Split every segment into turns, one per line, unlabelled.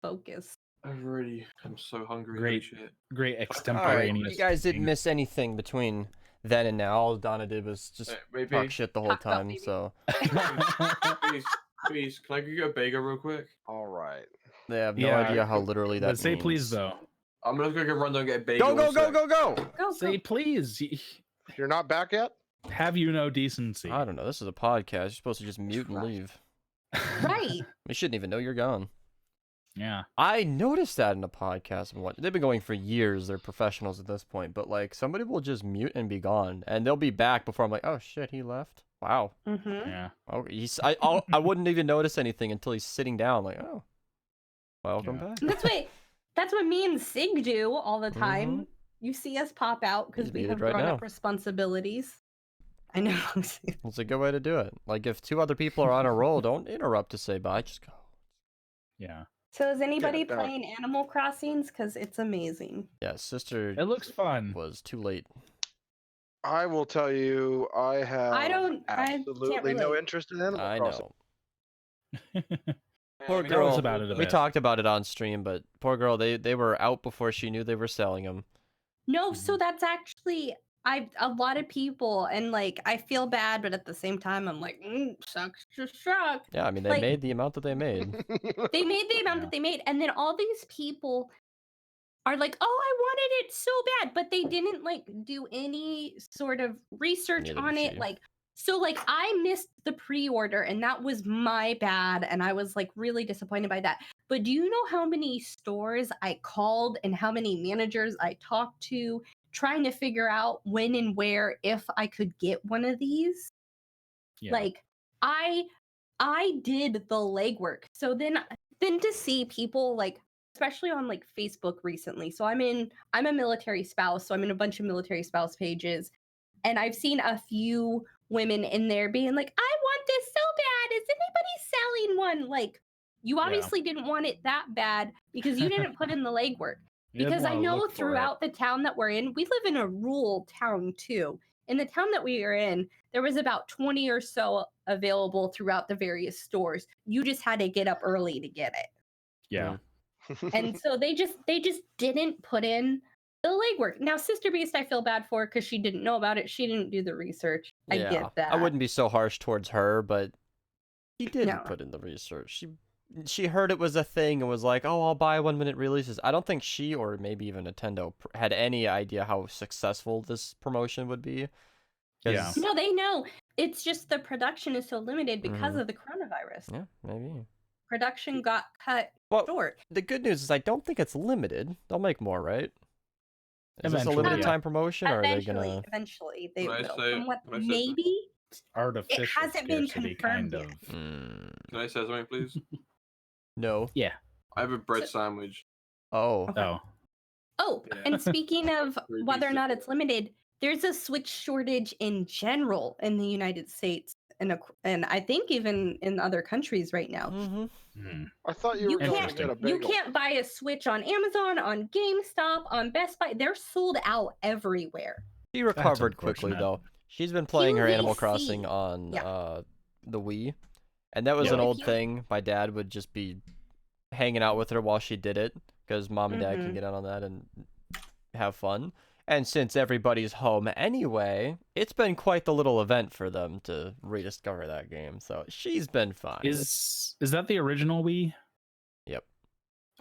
focus.
I'm so hungry.
Great.
Shit.
Great
All right,
extemporaneous.
you guys didn't miss anything between then and now. All Donna did was just
Maybe.
talk shit the whole
Talk about
time.
baby.
So
Please, can I go get a bagel real quick?
All right.
they have no
Yeah,
idea how literally that
But say
means.
please though.
I'm just gonna run down and get a bagel.
Go!
Go,
Say
go.
please.
You're not back yet?
Have you no decency?
I don't know. This is a podcast. You're supposed to just mute and leave.
Right.
We shouldn't even know you're gone.
Yeah.
I noticed that in a podcast. And they've been going for years. They're professionals at this point. But like, somebody will just mute and be gone, and they'll be back before I'm like, oh shit, he left. Wow.
Mm-hmm.
Yeah.
Oh, I wouldn't even notice anything until he's sitting down. Like, oh, welcome
Yeah.
back.
That's what me and Sig do all the time.
Mhm.
You see us pop out because
He's
we
muted
have
right
grown-up
now.
responsibilities. I know.
It's a good way to do it. Like, if two other people are on a roll, don't interrupt to say bye. Just go.
Yeah.
So is anybody
it done.
playing Animal Crossings? Because it's amazing.
Yeah, sister
It looks fun.
was too late.
I will tell you, I have
I can't
absolutely no
relate.
interest in Animal
I
Crossing.
know. Poor
Tell
girl.
us about it a
We
bit.
talked about it on stream, but poor girl, they were out before she knew they were selling them.
No, so that's actually a lot of people, and like I feel bad, but at the same time I'm like, sucks to suck.
Yeah, I mean, they
Like-
made the amount that they made.
They made the amount
Yeah.
that they made, and then all these people are like, oh, I wanted it so bad, but they didn't like do any sort of research
Neither
on
did
it.
she.
Like, so like I missed the pre-order, and that was my bad, and I was like really disappointed by that. But do you know how many stores I called and how many managers I talked to trying to figure out when and where if I could get one of these?
Yeah.
Like I did the legwork. So then to see people like, especially on like Facebook recently. So I'm a military spouse, so I'm in a bunch of military spouse pages, and I've seen a few women in there being like, I want this so bad. Is anybody selling one? Like, you
Yeah.
obviously didn't want it that bad because you didn't put in the legwork.
You didn't
Because I
wanna
know
look for it.
throughout the town that we're in, we live in a rural town too. In the town that we are in, there was about 20 or so available throughout the various stores. You just had to get up early to get it.
Yeah.
And so they just didn't put in the legwork. Now, Sister Beast, I feel bad for because she didn't know about it. She didn't do the research. I
Yeah,
get that.
I wouldn't be so harsh towards her, but she didn't
No.
put in the research. She heard it was a thing and was like, "Oh, I'll buy 1 minute releases." I don't think she or maybe even Nintendo had any idea how successful this promotion would be. 'Cause-
Yeah.
No, they know. It's just the production is so limited because
Mhm.
of the coronavirus.
Yeah, maybe.
Production got cut
Well,
short.
the good news is I don't think it's limited. They'll make more, right? Is this a
Eventually,
limited
yeah.
time promotion, or are they gonna?
Eventually, they
Can I
will.
say-
From what,
can I say
maybe?
Artificial
hasn't been
scarcity,
confirmed
kind
yet.
of.
Can I say something, please?
No.
Yeah.
I have a bread sandwich.
Oh.
Okay.
Oh.
Oh,
Yeah.
and speaking of
Very
whether or not
decent.
it's limited, there's a Switch shortage in general in the United States and I think even in other countries right now.
Mm-hmm.
Hmm.
I thought you were going to
Interesting.
get a bagel.
You can't buy a Switch on Amazon, on GameStop, on Best Buy. They're sold out everywhere.
She recovered quickly
unfortunate.
though. She's been playing her Animal
QVC.
Crossing on
Yeah.
the Wii, and that was
Yeah.
an old
Q-
thing. My dad would just be hanging out with her while she did it because mom and dad can
Mhm.
get out on that and have fun. And since everybody's home anyway, it's been quite the little event for them to rediscover that game. So she's been fine.
Is that the original Wii?
Yep.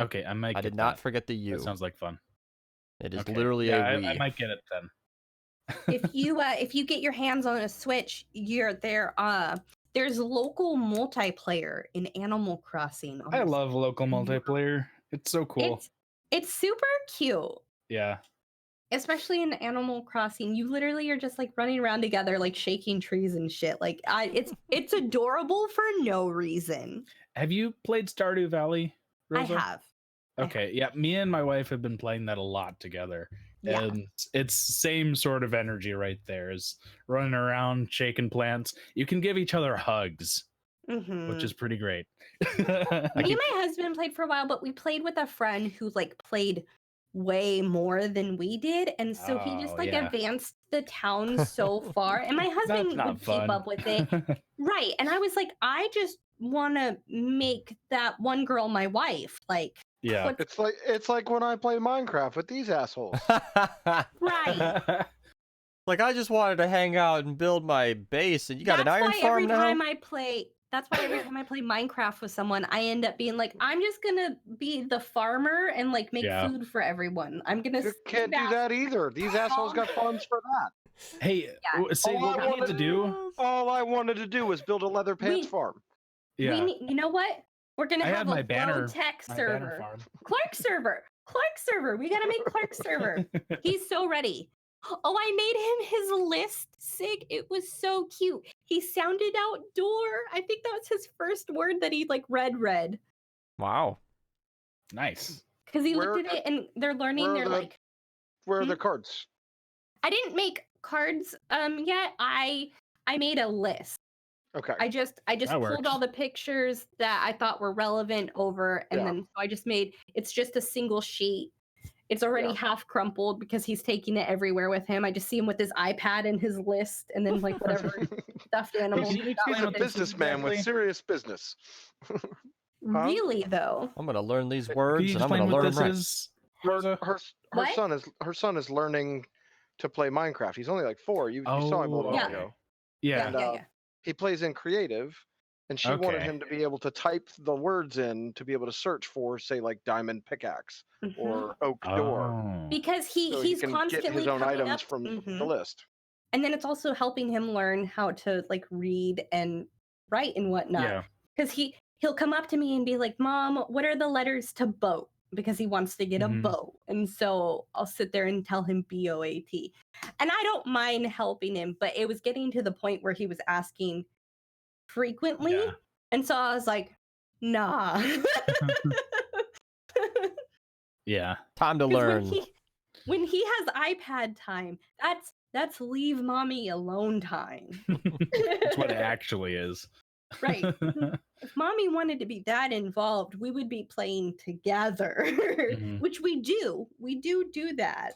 Okay, I might.
I
get
did not
that.
forget the U.
That sounds like fun.
It is
Okay.
literally
Yeah,
a Wii.
I might get it then.
if you get your hands on a Switch, there's local multiplayer in Animal Crossing. on
I
the
love local multiplayer. It's so cool.
It's super cute.
Yeah.
Especially in Animal Crossing, you literally are just like running around together, like shaking trees and shit. Like it's adorable for no reason.
Have you played Stardew Valley, Rosa?
I have.
Okay, yeah. Me and my wife have been playing that a lot together.
Yeah.
And it's same sort of energy right there, is running around, shaking plants. You can give each other hugs,
Mhm.
which is pretty great.
Me and my husband played for a while, but we played with a friend who like played way more than we did, and so he just
Oh,
like
yeah.
advanced the town so far, and my husband
That's not
would
fun.
keep up with it. Right. And I was like, I just want to make that one girl my wife. Like,
Yeah.
It's like when I play Minecraft with these assholes.
Right.
Like, I just wanted to hang out and build my base, and you got an iron
why
farm
every
now?
time I play That's why every time I play Minecraft with someone, I end up being like, I'm just gonna be the farmer and like make food for everyone. I'm gonna
You can't do that either. These assholes got farms for that.
Hey, see what we need to do.
All I wanted to do was build a leather pants farm.
Yeah.
You know what? We're gonna
I
have
had
a
my banner,
low tech
my banner
server.
farm.
Clark server. Clark server. We gotta make Clark server. He's so ready. Oh, I made him his list, Sig. It was so cute. He sounded outdoor. I think that was his first word that he like read.
Wow.
Nice.
Because he looked at it and they're learning. They're like,
where are the cards?
I didn't make cards yet. I made a list.
Okay.
I just pulled all the pictures that I thought were relevant over, and then so I just made it's just a single sheet. It's already half crumpled because he's taking it everywhere with him. I just see him with his iPad and his list, and then like whatever stuffed animals.
He's a businessman with serious business.
Really though?
I'm gonna learn these words, and I'm gonna learn them right.
Her son is learning to play Minecraft. He's only like 4. You saw him a little while ago.
Yeah.
And, he plays in creative, and she wanted him to be able to type the words in to be able to search for, say, like diamond pickaxe or oak door.
Because he's
can
constantly
get his own
coming
items
up
from the list.
And then it's also helping him learn how to like read and write and whatnot.
Yeah.
Because he'll come up to me and be like, "Mom, what are the letters to boat?" Because he wants to get a boat. And so I'll sit there and tell him BOAT. And I don't mind helping him, but it was getting to the point where he was asking frequently. Yeah. And so I was like, nah.
Yeah.
Time to learn.
When he has iPad time, that's leave mommy alone time.
That's what it actually is.
Right. If mommy wanted to be that involved, we would be playing together, which we do. We do that.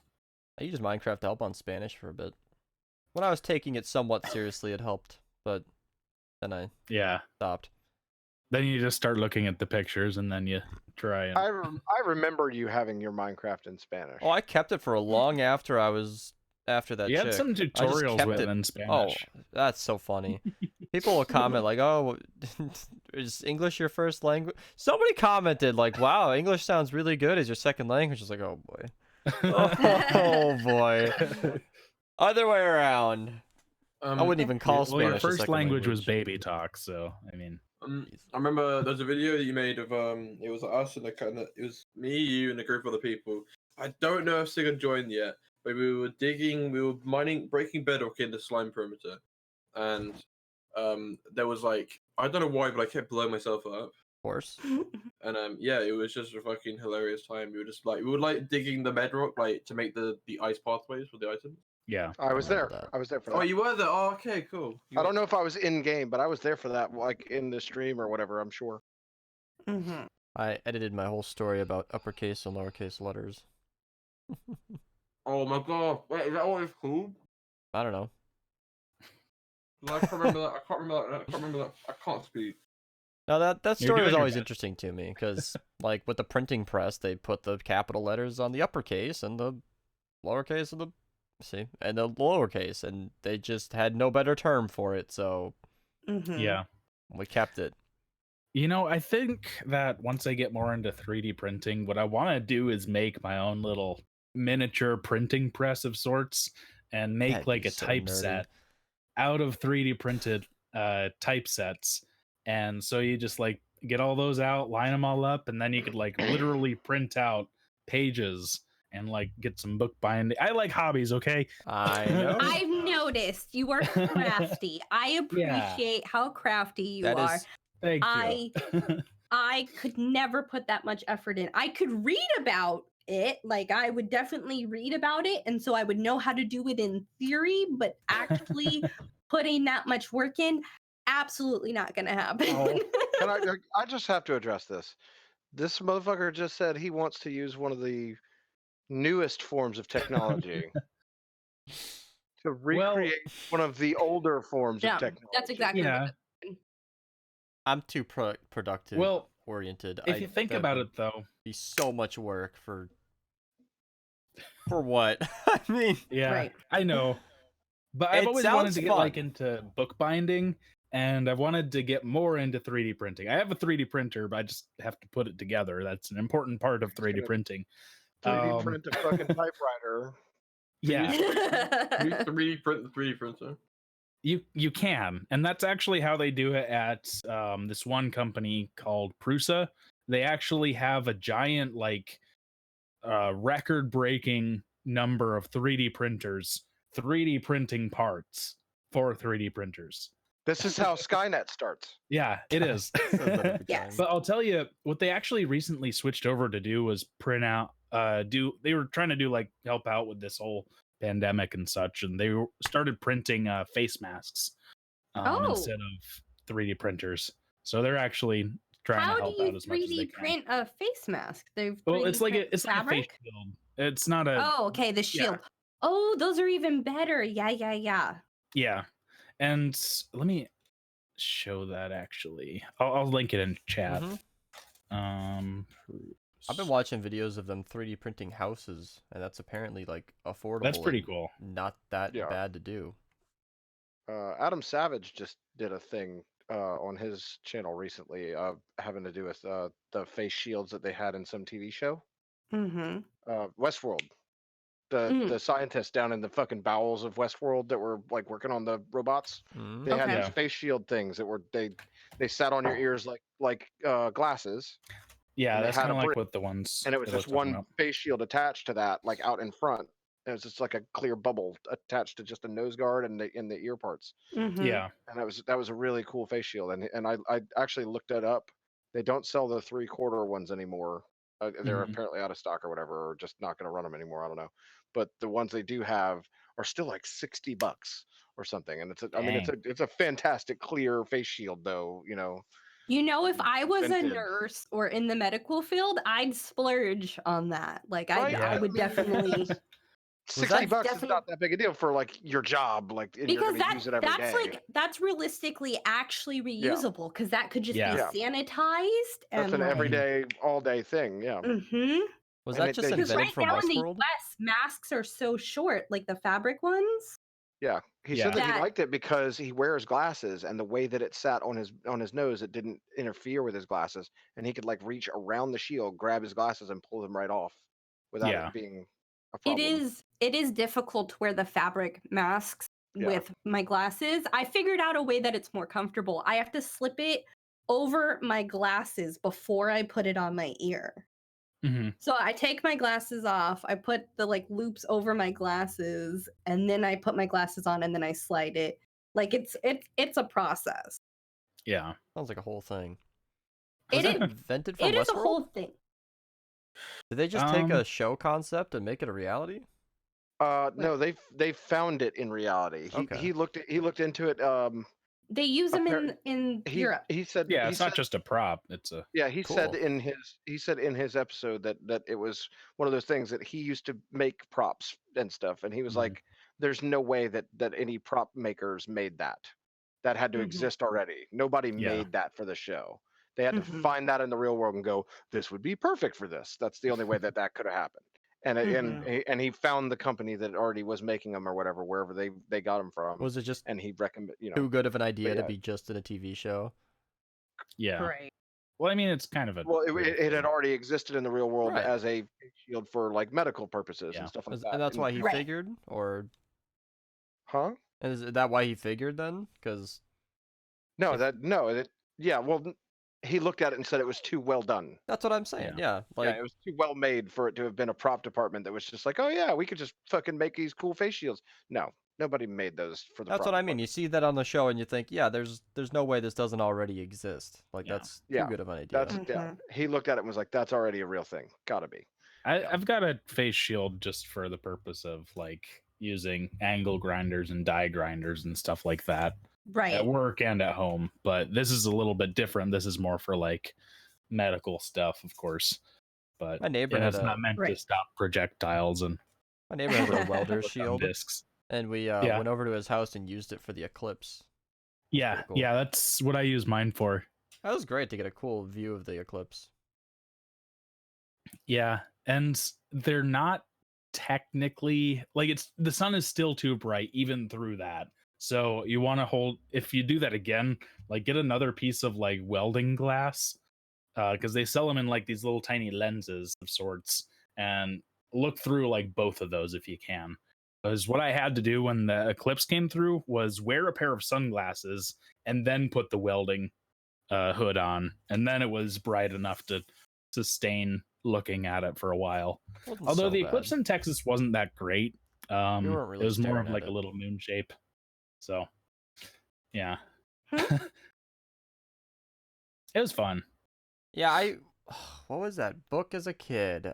I used Minecraft to help on Spanish for a bit. When I was taking it somewhat seriously, it helped, but then I stopped.
Then you just start looking at the pictures, and then you try. And...
I remember you having your Minecraft in Spanish.
Oh, I kept it for a long after that.
You
chick.
had some tutorials with it in Spanish.
Oh, that's so funny. People will comment like, "Oh, is English your first language?" Somebody commented like, "Wow, English sounds really good as your second language." I was like, "Oh boy, oh boy." Other way around. I wouldn't even call Spanish.
Your first language was baby talk, so I mean.
I remember there's a video that you made of it was us and it was me, you, and a group of other people. I don't know if Sigurd joined yet, but we were mining, breaking bedrock in the slime perimeter, and there was like I don't know why, but I kept blowing myself up. Of
course.
And it was just a fucking hilarious time. We were like digging the bedrock like to make the ice pathways for the items.
Yeah,
I was there. I was there for that.
Oh, you were there. Oh, okay, cool.
I don't know if I was in game, but I was there for that, like in the stream or whatever. I'm sure.
I edited my whole story about uppercase and lowercase letters.
Oh my god! Wait, is that what it's called?
I don't know.
I can't remember that. I can't remember that. I can't speak.
No, that story was always interesting to me because, like, with the printing press, they put the capital letters on the uppercase and the lowercase on the lowercase, and they just had no better term for it, so
yeah,
we kept it.
You know, I think that once I get more into 3D printing, what I want to do is make my own little miniature printing press of sorts and make like a typeset out of 3D printed typesets. And so you just like get all those out, line them all up, and then you could like literally print out pages and like get some book binding. I like hobbies, okay?
I know.
I've noticed you are crafty. I appreciate how crafty you are.
Thank you.
I could never put that much effort in. I could read about it, like I would definitely read about it, and so I would know how to do it in theory, but actually putting that much work in, absolutely not gonna happen.
I just have to address this. This motherfucker just said he wants to use one of the newest forms of technology to recreate one of the older forms of technology.
That's exactly what
I'm too productive.
Well,
oriented.
If you think about it, though,
be so much work for what? I mean,
yeah,
Right.
I know, but I've
It
always wanted
sounds
to get like
fun.
into bookbinding, and I've wanted to get more into 3D printing. I have a 3D printer, but I just have to put it together. That's an important part of 3D
gonna
printing.
3D print a fucking typewriter.
Yeah,
Can you 3D print the 3D printer?
you can, and that's actually how they do it at this one company called Prusa. They actually have a giant like record-breaking number of 3D printers 3D printing parts for 3D printers.
This is how Skynet starts.
Yeah, it is.
Says that every
Yes.
time.
But I'll tell you what they actually recently switched over to do was print out they were trying to do like help out with this whole pandemic and such, and they started printing face masks
Oh.
instead of 3D printers. So they're actually trying
How
to
do
help
you
out as much as they
3D
can.
print a face mask? They've
Well,
3D
it's like
print
it's like a face
fabric.
shield. It's not a
Oh, okay, the shield. Oh, those are even better. Yeah.
yeah. And let me show that actually. I'll link it in chat.
Mhm.
Um,
I've been watching videos of them 3D printing houses, and that's apparently like affordable.
that's pretty
and
cool.
Not that
Yeah.
bad to do.
Adam Savage just did a thing on his channel recently, having to do with the face shields that they had in some TV show,
Mm-hmm.
Westworld. The scientists down in the fucking bowels of Westworld that were like working on the robots,
Mhm.
they had
Okay.
these face shield things that were they sat on your ears like glasses,
Yeah,
and they
that's
had
kind
a
of like
brick,
what the ones
and it was
that I was
just
talking
one
about.
face shield attached to that, like out in front. It was just like a clear bubble attached to just a nose guard and the ear parts.
Mm-hmm.
Yeah,
And that was a really cool face shield. And I actually looked that up. They don't sell the 3/4 ones anymore. They're
Mhm.
apparently out of stock or whatever, or just not going to run them anymore. I don't know. But the ones they do have are still like $60 or something. And I mean,
Dang.
it's a fantastic clear face shield, though. You know,
You know, if I was a
vintage.
nurse or in the medical field, I'd splurge on that. Like,
Right?
I would definitely.
$60
That's
is not that big a deal for like your job, like, and you're
Because
going to use it every
that's
day.
like that's realistically actually reusable because that could just
Yeah.
be sanitized
That's
and
an
like,
everyday, all day thing. Yeah.
Mm-hmm.
Was
And
that just
they-
Because
invented
right
from
now in the
Westworld?
US, masks are so short, like the fabric ones.
Yeah, he
Yeah.
said that he
That-
liked it because he wears glasses, and the way that it sat on his nose, it didn't interfere with his glasses, and he could like reach around the shield, grab his glasses, and pull them right off without
Yeah.
it being a
It
problem.
is difficult to wear the fabric masks
Yeah.
with my glasses. I figured out a way that it's more comfortable. I have to slip it over my glasses before I put it on my ear.
hmm
So I take my glasses off, I put the like loops over my glasses, and then I put my glasses on and then I slide it. Like it's a process.
Yeah.
Sounds like a whole thing. Was
It
that
is-
invented from
It is a
Westworld?
whole thing.
Did they just take
Um,
a show concept and make it a reality?
No, they found it in reality.
Okay.
He looked into it.
They use them
Appar-
in
He
Europe.
he said
Yeah,
he
it's
said,
not just a prop. It's a
yeah, he said
Cool.
in his episode that it was one of those things that he used to make props and stuff, and he was
Mhm.
like, "There's no way that any prop makers made that. That had to
Mhm.
exist already. Nobody
Yeah.
made that for the show. They had to
Mhm.
find that in the real world and go, this would be perfect for this. That's the only way that could have happened." And and he found the company that already was making them or whatever, wherever they got them from,
Was it just
and he recommend
too good of an idea to
yeah.
be just in a TV show?
yeah.
Right.
Well, I mean, it's kind of a
Well,
real
it had
thing.
already existed in the real world
Right.
as a face shield for like medical purposes
Yeah.
and stuff like that.
And that's why he
Right.
figured, or
Huh?
is that why he figured then? Because
No,
If-
yeah. Well, he looked at it and said it was too well done.
that's what I'm saying. Yeah, like
Yeah, it was too well made for it to have been a prop department that was just like, oh yeah, we could just fucking make these cool face shields. No, nobody made those for the.
that's
prop
what I mean. You
department.
see that on the show and you think, yeah, there's no way this doesn't already exist. Like
Yeah.
that's too
Yeah,
good of an idea.
That's yeah. He looked at it and was like, that's already a real thing. Gotta be.
I've got a face shield just for the purpose of like using angle grinders and die grinders and stuff like that at
Right.
work and at home. But this is a little bit different. This is more for like medical stuff, of course. But
My neighbor
yeah,
had
it's
a
not meant to
Right.
stop projectiles and
my neighbor has a welder
on
shield,
discs.
and we
Yeah.
went over to his house and used it for the Eclipse.
Yeah,
Pretty cool.
yeah, that's what I use mine for.
That was great to get a cool view of the eclipse.
Yeah, and they're not technically like the sun is still too bright even through that. So you want to hold if you do that again, like get another piece of like welding glass because they sell them in like these little tiny lenses of sorts, and look through like both of those if you can. Because what I had to do when the eclipse came through was wear a pair of sunglasses and then put the welding hood on, and then it was bright enough to sustain looking at it for a while.
Wasn't
Although
so
the
bad.
eclipse in Texas wasn't that great.
We weren't really
It was more
staring
of
at
like
it.
a little moon shape. So, yeah.
Hmm?
It was fun.
Yeah, what was that book as a kid?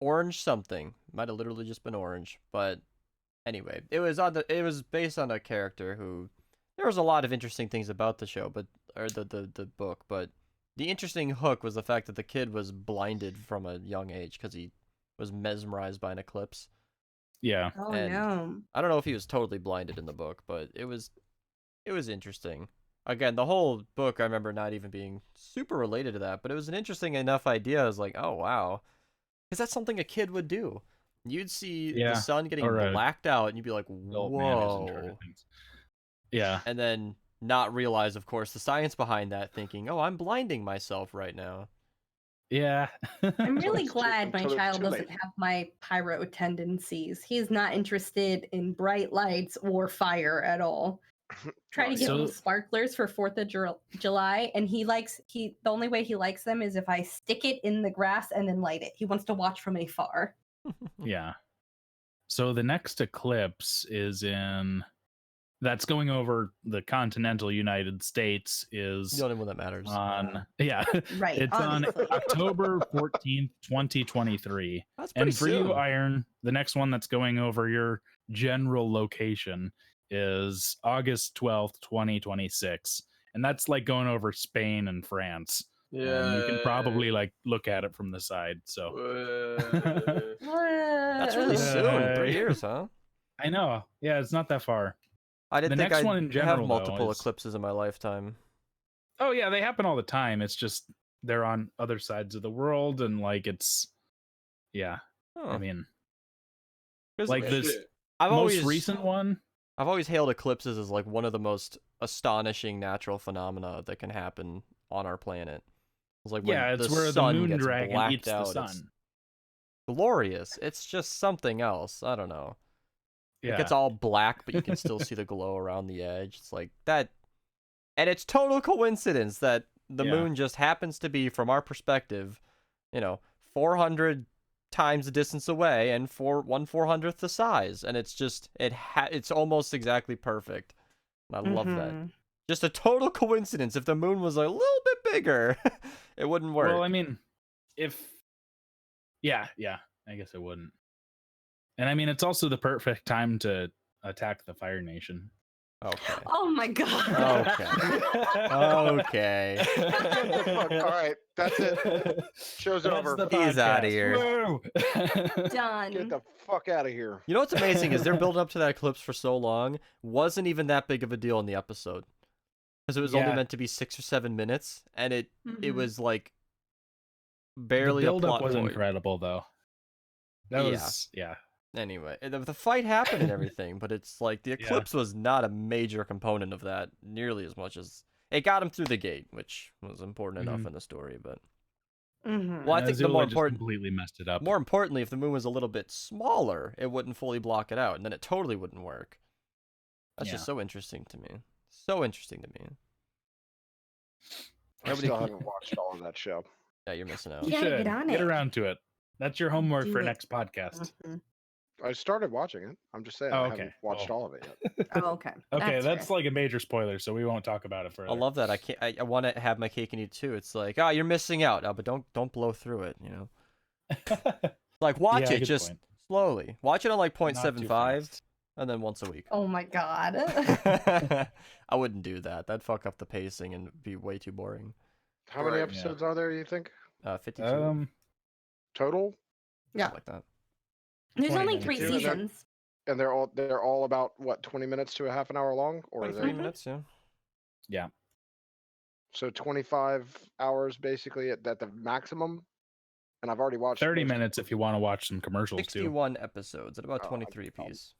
Orange something. Might have literally just been orange, but anyway, it was based on a character who there was a lot of interesting things about the show, but or the book, but the interesting hook was the fact that the kid was blinded from a young age because he was mesmerized by an eclipse.
Yeah.
Oh
And
no.
I don't know if he was totally blinded in the book, but it was interesting. Again, the whole book I remember not even being super related to that, but it was an interesting enough idea. I was like, oh wow, because that's something a kid would do. You'd see the
Yeah.
sun getting
Or a
blacked out, and you'd be like,
adult man who's in charge of
whoa.
things. Yeah.
And then not realize, of course, the science behind that, thinking, oh, I'm blinding myself right now.
Yeah.
I'm
Until
really
it's too-
glad my
until it's
child
too
doesn't
late.
have my pyro tendencies. He's not interested in bright lights or fire at all. Try to
Oh,
get
So-
him sparklers for 4th of July, and the only way he likes them is if I stick it in the grass and then light it. He wants to watch from afar.
Yeah. So the next eclipse is that's going over the continental United States is
The only one that matters.
yeah.
Right.
It's on
honestly.
October 14th, 2023.
That's pretty
And for
soon.
you, Iron, the next one that's going over your general location is August 12th, 2026. And that's like going over Spain and France.
Yeah.
And you can probably like look at it from the side. So
That's really
Yay.
soon. 3 years, huh?
I know. Yeah, it's not that far.
I didn't
The
think
next
I'd
one in
have
general, though,
multiple
is-
eclipses in my lifetime.
Oh yeah, they happen all the time. It's just they're on other sides of the world, and like it's yeah.
Huh.
I mean,
'Cause
like this
Shit.
I've
most
always
recent one.
I've always hailed eclipses as like one of the most astonishing natural phenomena that can happen on our planet. It's like when
Yeah, it's
the
where the
sun
moon
gets
dragon
blacked
eats the
out.
sun.
It's glorious. It's just something else. I don't know. It
Yeah,
gets all black, but you can still see the glow around the edge. It's like that, and it's total coincidence that the
Yeah.
moon just happens to be, from our perspective, 400 times the distance away and 1/400th the size, and it's just it's almost exactly perfect. And I love that.
Mhm.
Just a total coincidence. If the moon was a little bit bigger, it wouldn't work.
well, I mean, yeah, I guess it wouldn't. And I mean, it's also the perfect time to attack the Fire Nation.
Okay.
Oh my god.
Okay.
Fuck, all right, that's it. Show's
That's
over.
the
He's outta
podcast.
here.
Woo!
Get
Done.
the fuck out of here.
You know what's amazing is they're building up to that eclipse for so long. Wasn't even that big of a deal in the episode, because it was only
Yeah.
meant to be 6 or 7 minutes, and it
Mhm.
was like
The
barely a
build
plot
up was
point.
incredible, though. That
Yeah.
was yeah.
Anyway, the fight happened and everything, but it's like the
Yeah.
eclipse was not a major component of that nearly as much as it got him through the gate, which was important enough
Mhm.
in the story. But
Mhm.
well, I think the
Azula
more
just
important,
completely messed it up.
more importantly, if the moon was a little bit smaller, it wouldn't fully block it out, and then it totally wouldn't work. That's just
Yeah.
so interesting to me. So interesting to me.
I still haven't watched all of that show.
Yeah, you're missing out.
You
You
gotta
should
get on
get
it.
around to it. That's your homework
Do
for
it.
next podcast.
Mhm.
I started watching it. I'm just saying
Oh,
I
okay.
haven't watched
Oh.
all of it yet.
Oh, okay.
Okay, that's
fair.
like a major spoiler, so we won't talk about it further.
I love that. I want to have my cake and eat it too. It's like, oh, you're missing out. Oh, but don't blow through it. Like watch
Yeah,
it
good
just
point.
slowly. Watch it on like
Not too
0.75,
fast.
and then once a week.
Oh my god.
I wouldn't do that. That'd fuck up the pacing and be way too boring.
How many
Right,
episodes are there, you think?
52,
Total?
Yeah.
something like that.
There's
20
only 3
minutes.
Yeah, that-
seasons.
And they're all about what, 20 minutes to a half an hour long? Or is
23
it
minutes, yeah.
Yeah.
So 25 hours basically at the maximum. And I've already watched
30 minutes if you want to watch some commercials too.
61 episodes at about
Oh,
23 apiece.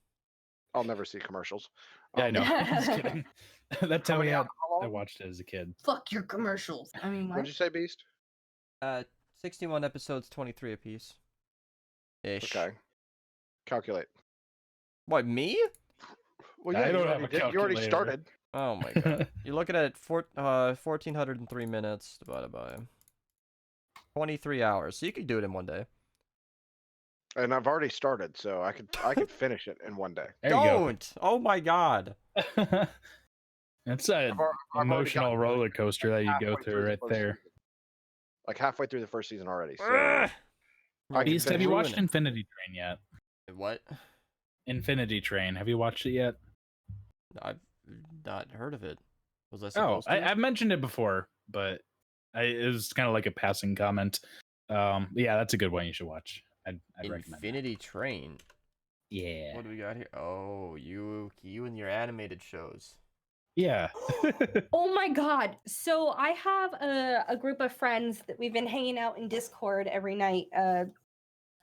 I'll never see commercials.
Yeah, I know. Just kidding. That's how I
long?
watched it as a kid.
Fuck your commercials. I mean,
What'd you say, Beast?
61 episodes, 23 apiece. Ish.
Okay. Calculate.
What, me?
Well,
I
yeah,
don't have a
you already
calculator.
started.
Oh my god. You're looking at 1,403 minutes divided by 23 hours. So you could do it in one day.
And I've already started, so I could finish it in one day.
There you go.
Don't! Oh my god.
It's an
I've already
emotional
gotten
roller coaster that you go
halfway
through
the
right
first
there.
season. Like halfway through the first season already. So
Ugh.
I can
Beast, have you
finish
watched
it.
Infinity Train yet?
What?
Infinity Train. Have you watched it yet?
I've not heard of it. Was I
Oh,
supposed to?
I've mentioned it before, but it was kind of like a passing comment. Yeah, that's a good one you should watch. I'd recommend that.
Infinity Train.
Yeah.
What do we got here? Oh, you and your animated shows.
Yeah.
Oh my god. So I have a group of friends that we've been hanging out in Discord every night.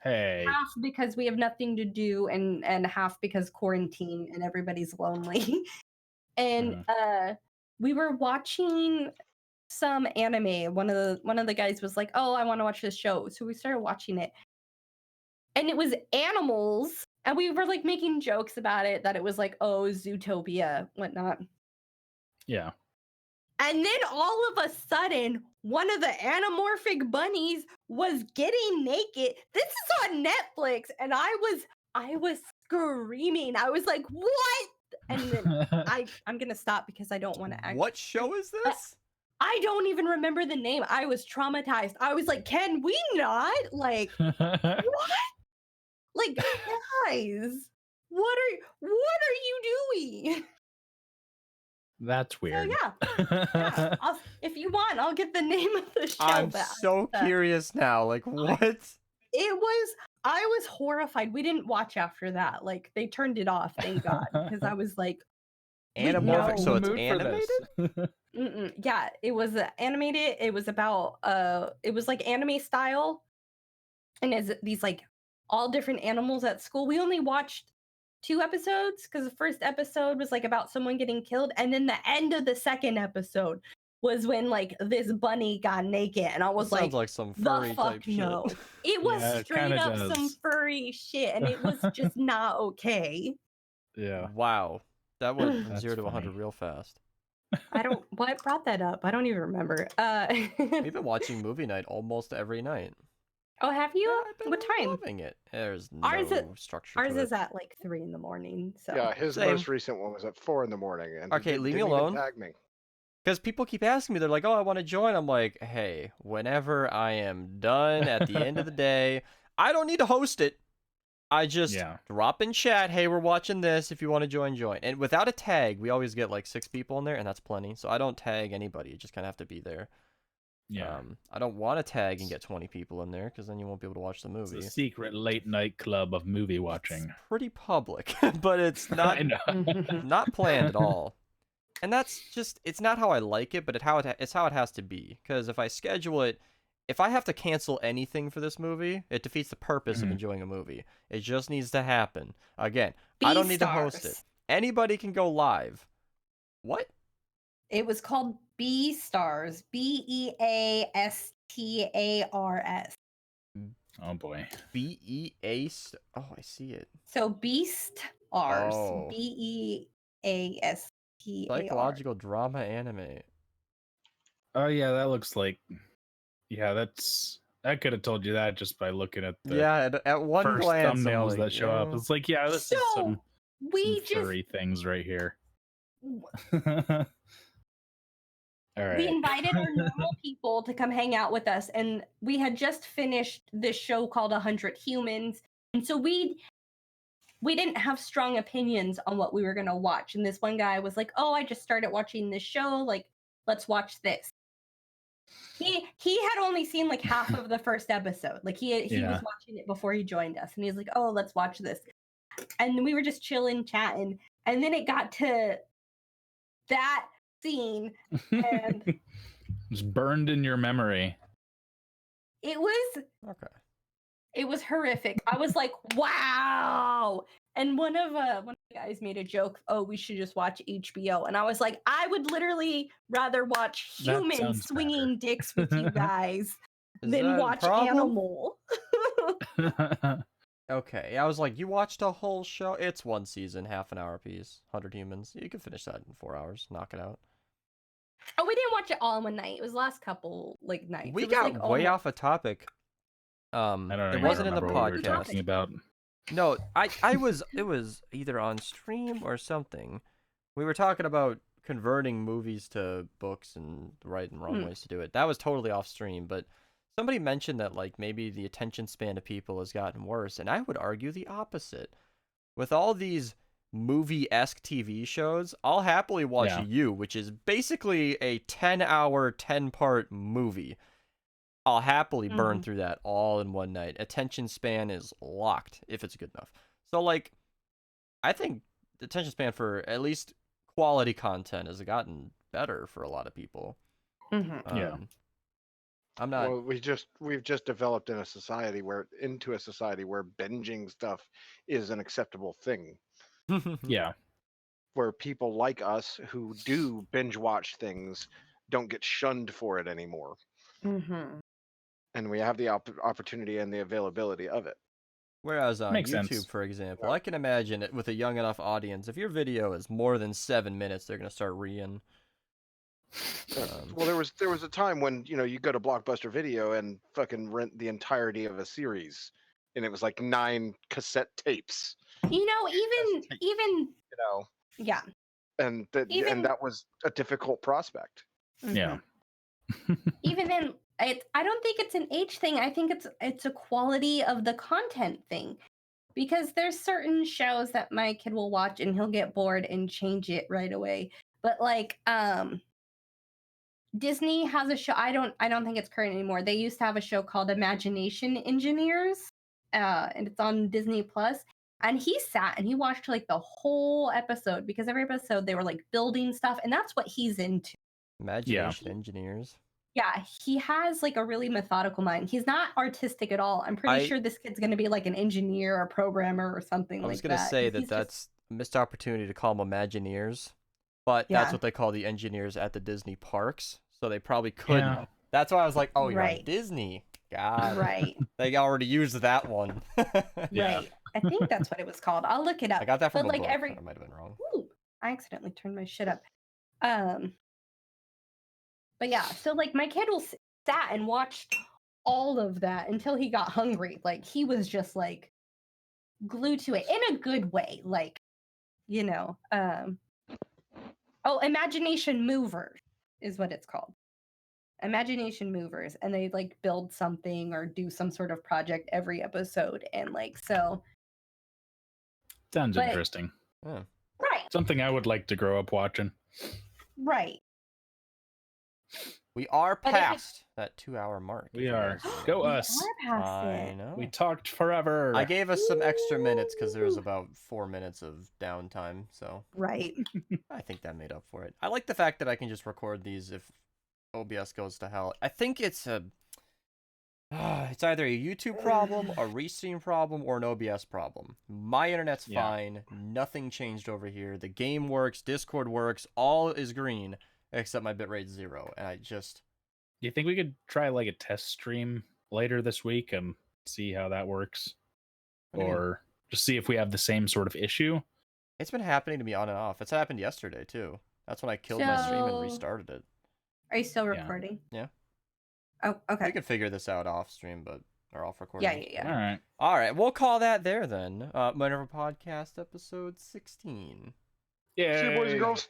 Hey.
Half because we have nothing to do and half because quarantine and everybody's lonely. And we were watching some anime. One of the guys was like, "Oh, I want to watch this show." So we started watching it. And it was animals, and we were like making jokes about it, that it was like, oh, Zootopia, whatnot.
Yeah.
And then all of a sudden, one of the anamorphic bunnies was getting naked. This is on Netflix, and I was screaming. I was like, what? And then I'm gonna stop because I don't want to act.
What show is this?
I don't even remember the name. I was traumatized. I was like, can we not? Like, what? Like, guys, what are you doing?
That's weird.
So yeah, if you want, I'll get the name of the show.
I'm so curious now. Like, what?
I was horrified. We didn't watch after that. Like, they turned it off, thank God, because I was like,
Anamorphic, so it's
Mood for
animated?
this.
yeah, it was animated. It was about it was like anime style, and as these like all different animals at school. We only watched 2 episodes because the first episode was like about someone getting killed, and then the end of the second episode was when like this bunny got naked, and I was
Sounds
like,
like some
the
furry
fuck
type
no.
shit.
It was
Yeah, it
straight
kinda
up some
does.
furry shit, and it was just not okay.
Yeah.
Wow. That went from
That's
0 to 100
funny.
real fast.
What brought that up? I don't even remember.
We've been watching movie night almost every night.
Oh, have you?
I've been
What time?
loving it. There's no structure
Ours
to it.
is at like 3 a.m. So
Yeah, his
Same.
most recent one was at 4 a.m. And he
Okay, leave me
didn't even
alone.
Tag me.
Because people keep asking me, they're like, oh, I want to join. I'm like, hey, whenever I am done at the end of the day, I don't need to host it. I just drop in chat, hey, we're watching this. If you want to join, join. And without a tag, we always get like 6 people in there, and that's plenty. So I don't tag anybody. You just kind of have to be there.
Yeah.
I don't want to tag and get 20 people in there, because then you won't be able to watch the movie.
It's a secret late night club of movie watching.
It's pretty public, but it's not, not planned at all. And that's just, it's not how I like it, but it's how it has to be. Because if I schedule it, if I have to cancel anything for this movie, it defeats the purpose of enjoying a movie. It just needs to happen. Again, I don't need to host it. Anybody can go live. What?
It was called B-Stars. Beastars.
Oh boy.
BEA. Oh, I see it.
So Beast
Oh.
Beastars.
Psychological drama anime.
Oh yeah, that looks like. Yeah, I could have told you that just by looking at the
At one
first
glance, I'm
thumbnails
like,
that show up. It's like, yeah, this is some furry things right here. All right.
We invited our normal people to come hang out with us, and we had just finished this show called 100 Humans, and so we didn't have strong opinions on what we were going to watch. And this one guy was like, oh, I just started watching this show, like, let's watch this. He had only seen like half of the first episode. Like he was watching it before he joined us, and he was like, oh, let's watch this. And we were just chilling, chatting, and then it got to that scene, and
It's burned in your memory.
It was
Okay.
It was horrific. I was like, wow. And one of the guys made a joke, oh, we should just watch HBO. And I was like, I would literally rather watch
That
humans
sounds
swinging dicks with you guys
Is
than
that a
watch
problem?
Animal.
better.
Okay, I was like, you watched a whole show? It's one season, half an hour piece, 100 humans. You can finish that in 4 hours, knock it out.
Oh, we didn't watch it all in one night. It was the last couple nights.
We
It was,
got way off a topic.
I don't
It
even
wasn't in the
remember what we were
podcast.
talking about.
No, it was either on stream or something. We were talking about converting movies to books and the right and wrong ways to do it. That was totally off stream, but somebody mentioned that like maybe the attention span of people has gotten worse, and I would argue the opposite. With all these movie-esque TV shows, I'll happily watch You, which is basically a 10-hour, 10-part movie. I'll happily burn through that all in one night. Attention span is locked if it's good enough. So, like, I think the attention span for at least quality content has gotten better for a lot of people.
Yeah.
I'm not.
Well, we've just developed into a society where binging stuff is an acceptable thing.
Yeah.
Where people like us who do binge watch things don't get shunned for it anymore. And we have the opportunity and the availability of it.
Whereas on
Makes
YouTube,
sense.
for example, I can imagine it with a young enough audience. If your video is more than 7 minutes, they're gonna start reading.
Well, there was a time when you go to Blockbuster Video and fucking rent the entirety of a series, and it was like 9 cassette tapes.
Even yeah.
And that was a difficult prospect.
Yeah.
Even then, I don't think it's an age thing. I think it's a quality of the content thing. Because there's certain shows that my kid will watch and he'll get bored and change it right away. But like Disney has a show, I don't think it's current anymore. They used to have a show called Imagination Engineers. And it's on Disney Plus. And he sat and he watched like the whole episode because every episode they were like building stuff, and that's what he's into.
Imagination engineers.
Yeah, he has like a really methodical mind. He's not artistic at all. I'm pretty sure this kid's going to be like an engineer or programmer or something like that.
I was going to say that that's a missed opportunity to call them Imagineers, but that's what they call the engineers at the Disney parks. So they probably couldn't. Yeah. That's why I was like, oh, you're on Disney. God.
Right.
They already used that one.
Right. I think that's what it was called. I'll look it up.
I got that from
a book.
I might have been wrong.
Ooh, I accidentally turned my shit up. But yeah, so like my kid sat and watched all of that until he got hungry. Like he was just like glued to it in a good way. Like, Imagination Movers is what it's called. Imagination Movers, and they like build something or do some sort of project every episode, and like so.
Sounds interesting.
Yeah.
Right.
Something I would like to grow up watching.
Right.
We are past that 2-hour mark.
We are. Go us.
We are past it.
Know.
We talked forever.
I gave us some extra minutes because there was about 4 minutes of downtime. So
right.
I think that made up for it. I like the fact that I can just record these if OBS goes to hell. I think it's it's either a YouTube problem, a restream problem, or an OBS problem. My internet's fine. Nothing changed over here. The game works. Discord works. All is green. Except my bitrate's 0, and I just...
Do you think we could try like a test stream later this week and see how that works? Or just see if we have the same sort of issue?
It's been happening to me on and off. It's happened yesterday, too. That's when I killed my stream and restarted it.
Are you still recording?
Yeah.
Oh, okay.
We can figure this out off stream, or off recording.
Yeah.
All right, we'll call that there then. Minerva Podcast, episode 16.
Yeah.
See you, boys and girls.